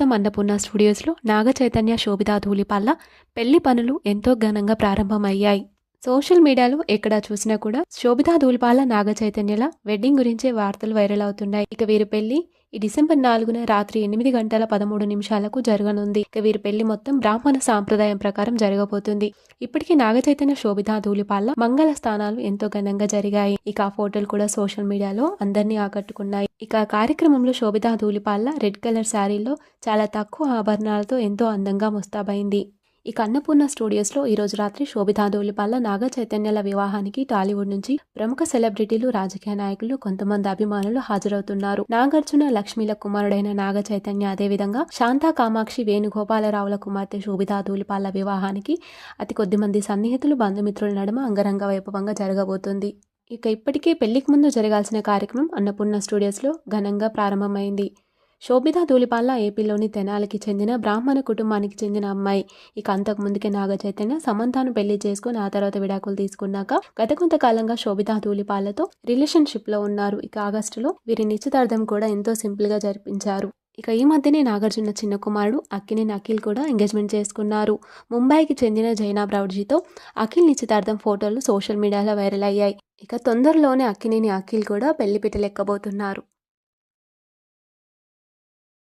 ప్రస్తుతం అన్నపూర్ణ స్టూడియోస్లో నాగ చైతన్య శోభితా ధూళిపాళ్ల పెళ్లి పనులు ఎంతో ఘనంగా ప్రారంభమయ్యాయి. సోషల్ మీడియాలో ఎక్కడ చూసినా కూడా శోభితా ధూళిపాళ్ల నాగ చైతన్యల వెడ్డింగ్ గురించే వార్తలు వైరల్ అవుతున్నాయి. ఇక వీరి పెళ్లి ఈ డిసెంబర్ 4న రాత్రి 8 గంటల 13 నిమిషాలకు జరగనుంది. ఇక వీరి పెళ్లి మొత్తం బ్రాహ్మణ సాంప్రదాయం ప్రకారం జరగబోతుంది. ఇప్పటికీ నాగ చైతన్య శోభితా ధూళిపాళ్ల మంగళ స్థానాలు ఎంతో ఘనంగా జరిగాయి. ఇక ఆ ఫోటోలు కూడా సోషల్ మీడియాలో అందరినీ ఆకట్టుకున్నాయి. ఇక కార్యక్రమంలో శోభితా ధూళిపాళ్ల రెడ్ కలర్ శారీలో చాలా తక్కువ ఆభరణాలతో ఎంతో అందంగా ముస్తాబైంది. ఇక అన్నపూర్ణ స్టూడియోస్లో ఈరోజు రాత్రి శోభితా ధూళిపాళ్ల నాగ చైతన్యల వివాహానికి టాలీవుడ్ నుంచి ప్రముఖ సెలబ్రిటీలు, రాజకీయ నాయకులు, కొంతమంది అభిమానులు హాజరవుతున్నారు. నాగార్జున, లక్ష్మీల కుమారుడైన నాగ చైతన్య, అదేవిధంగా శాంతా కామాక్షి, వేణుగోపాలరావుల కుమార్తె శోభితా ధూళిపాళ్ల వివాహానికి అతి కొద్ది మంది సన్నిహితులు, బంధుమిత్రుల నడుమ అంగరంగ వైభవంగా జరగబోతుంది. ఇక ఇప్పటికే పెళ్లికి ముందు జరగాల్సిన కార్యక్రమం అన్నపూర్ణ స్టూడియోస్లో ఘనంగా ప్రారంభమైంది. శోభితా ధూళిపాళ్ల ఏపీలోని తెనాలికి చెందిన బ్రాహ్మణ కుటుంబానికి చెందిన అమ్మాయి. ఇక అంతకు ముందుకే నాగ చైతన్య సమంతను పెళ్లి చేసుకుని ఆ తర్వాత విడాకులు తీసుకున్నాక గత కొంతకాలంగా శోభితా ధూళిపాళ్లతో రిలేషన్షిప్ లో ఉన్నారు. ఇక ఆగస్టులో వీరి నిశ్చితార్థం కూడా ఎంతో సింపుల్ గా జరిపించారు. ఇక ఈ మధ్యనే నాగార్జున చిన్న కుమారుడు అక్కినేని అఖిల్ కూడా ఎంగేజ్మెంట్ చేసుకున్నారు. ముంబైకి చెందిన జైనాబ్ రౌడ్జీతో అఖిల్ నిశ్చితార్థం ఫోటోలు సోషల్ మీడియాలో వైరల్ అయ్యాయి. ఇక తొందరలోనే అక్కినేని అఖిల్ కూడా పెళ్లి పీటలెక్కబోతున్నారు.